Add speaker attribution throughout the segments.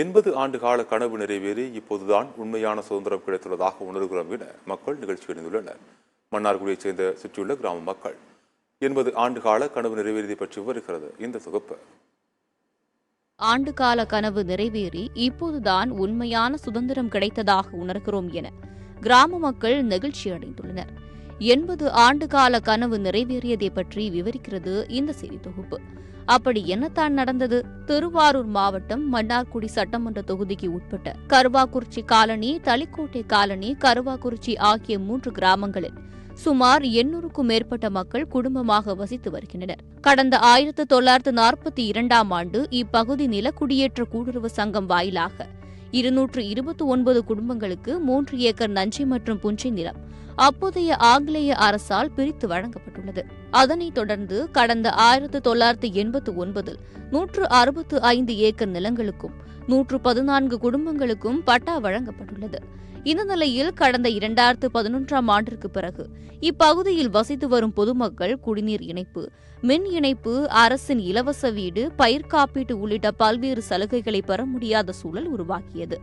Speaker 1: 80 ஆண்டு கால கனவு நிறைவேறி இப்போதுதான் உண்மையான சுதந்திரம் கிடைத்துள்ளதாக உணர்கிறோம் என மக்கள் நிகழ்ச்சி அடைந்துள்ளனர். மன்னார்குடியைச் சேர்ந்த சுற்றியுள்ள கிராம மக்கள் 80 ஆண்டு கால கனவு நிறைவேறியதை பற்றி விவரிக்கிறது இந்த தொகுப்பு.
Speaker 2: ஆண்டுகால கனவு நிறைவேறி இப்போதுதான் உண்மையான சுதந்திரம் கிடைத்ததாக உணர்கிறோம் என கிராம மக்கள் நெகிழ்ச்சி அடைந்துள்ளனர். 80 ஆண்டுகால கனவு நிறைவேறியதை பற்றி விவரிக்கிறது இந்த செய்தி தொகுப்பு. அப்படி என்னத்தான் நடந்தது? திருவாரூர் மாவட்டம் மன்னார்குடி சட்டமன்ற தொகுதிக்கு உட்பட்ட கருவாக்குறிச்சி காலனி, தளிக்கோட்டை காலனி, கருவாக்குறிச்சி ஆகிய 3 கிராமங்களில் சுமார் 800க்கும் மேற்பட்ட மக்கள் குடும்பமாக வசித்து வருகின்றனர். கடந்த 1942ஆம் ஆண்டு இப்பகுதி நிலக்குடியேற்ற கூட்டுறவு சங்கம் வாயிலாக 229 குடும்பங்களுக்கு 3 ஏக்கர் நஞ்சை மற்றும் புஞ்சை நிலம் அப்போதைய ஆங்கிலேய அரசால் பிரித்து வழங்கப்பட்டுள்ளது. அதனைத் தொடர்ந்து கடந்த 1989இல் 165 ஏக்கர் நிலங்களுக்கும் 114 குடும்பங்களுக்கும் பட்டா வழங்கப்பட்டுள்ளது. இந்த நிலையில் கடந்த 2011ஆம் ஆண்டிற்கு பிறகு இப்பகுதியில் வசித்து வரும் பொதுமக்கள் குடிநீர் இணைப்பு, மின் இணைப்பு, அரசின் இலவச வீடு, பயிர் காப்பீட்டு உள்ளிட்ட பல்வேறு சலுகைகளை பெற முடியாத சூழல் உருவாகியது.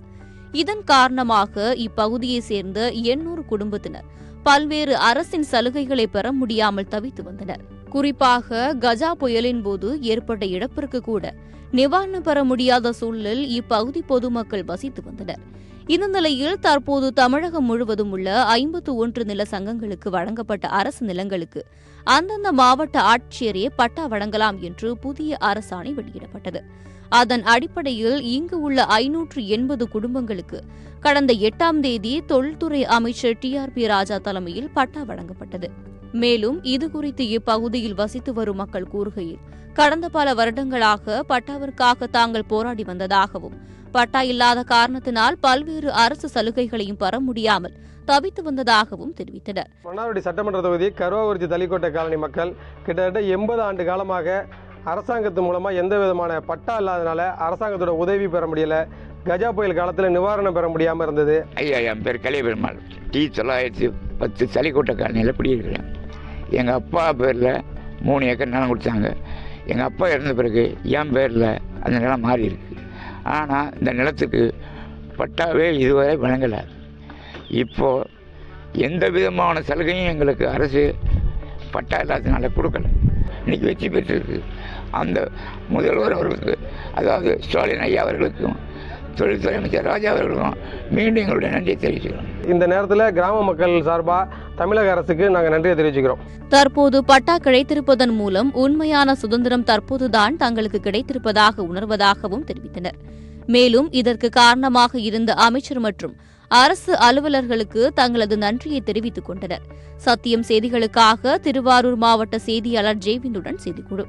Speaker 2: இதன் காரணமாக இப்பகுதியைச் சேர்ந்த 800 குடும்பத்தினர் பல்வேறு அரசின் சலுகைகளை பெற முடியாமல் தவித்து வந்தனர். குறிப்பாக கஜா புயலின் போது ஏற்பட்ட இழப்பிற்கு கூட நிவாரணம் பெற முடியாத சூழலில் இப்பகுதி பொதுமக்கள் வசித்து வந்தனர். இந்த நிலையில் தற்போது தமிழகம் முழுவதும் உள்ள 51 நில சங்கங்களுக்கு வழங்கப்பட்ட அரசு நிலங்களுக்கு அந்தந்த மாவட்ட ஆட்சியரே பட்டா வழங்கலாம் என்று புதிய அரசாணை வெளியிடப்பட்டது. அதன் அடிப்படையில் இங்கு உள்ள 580 குடும்பங்களுக்கு கடந்த 8ஆம் தேதி தொழில்துறை அமைச்சர் TRP ராஜா தலைமையில் பட்டா வழங்கப்பட்டது. மேலும் இதுகுறித்து இப்பகுதியில் வசித்து வரும் மக்கள் கூறுகையில், கடந்த பல வருடங்களாக பட்டாவிற்காக தாங்கள் போராடி வந்ததாகவும், பட்டா இல்லாத காரணத்தினால் பல்வேறு அரசு சலுகைகளையும் பெற முடியாமல் தவித்து வந்ததாகவும் தெரிவித்தனர்.
Speaker 3: மன்னார்குடி சட்டமன்ற தொகுதி கருவாக்குறிச்சி தளிக்கோட்டை காலனி மக்கள் கிட்டத்தட்ட 80 ஆண்டு காலமாக அரசாங்கத்து மூலமாக எந்த விதமான பட்டா இல்லாதனால அரசாங்கத்தோட உதவி பெற முடியல. கஜா புயல் காலத்தில் நிவாரணம் பெற முடியாமல் இருந்தது.
Speaker 4: என் பேர் கலியபெருமாள். T910 தளிக்கோட்டை காலனியில் குடியிருக்கிறேன். எங்கள் அப்பா பேரில் 3 ஏக்கர் நிலம் கொடுத்தாங்க. எங்கள் அப்பா இறந்த பிறகு என் பேரில் அந்த நிலம் மாறி இருக்கு. ஆனால் இந்த நிலத்துக்கு பட்டாவே இதுவரை வழங்கலை. இப்போது எந்த விதமான சலுகையும் எங்களுக்கு அரசு பட்டா இல்லாததுனால கொடுக்கல. இன்றைக்கி வெற்றி பெற்றிருக்கு. அந்த முதல்வர் அவர்களுக்கு, அதாவது ஸ்டாலின் ஐயா அவர்களுக்கும், தொழில்துறை அமைச்சர் ராஜா அவர்களுக்கும் மீண்டும் எங்களுடைய நன்றியை தெரிவிச்சுக்கிறோம்.
Speaker 3: இந்த நேரத்தில் கிராம மக்கள் சார்பாக தமிழக அரசுக்கு நாங்கள் நன்றியை தெரிவிச்சுக்கிறோம்.
Speaker 2: தற்போது பட்டா கிடைத்திருப்பதன் மூலம் உண்மையான சுதந்திரம் தற்போதுதான் தங்களுக்கு கிடைத்திருப்பதாக உணர்வதாகவும் தெரிவித்தனர். மேலும் இதற்கு காரணமாக இருந்த அமைச்சர் மற்றும் அரசு அலுவலர்களுக்கு தங்களது நன்றியை தெரிவித்துக் கொண்டனர். சத்தியம் செய்திகளுக்காக திருவாரூர் மாவட்ட செய்தியாளர் ஜெய்விந்துடன் செய்திக்குழு.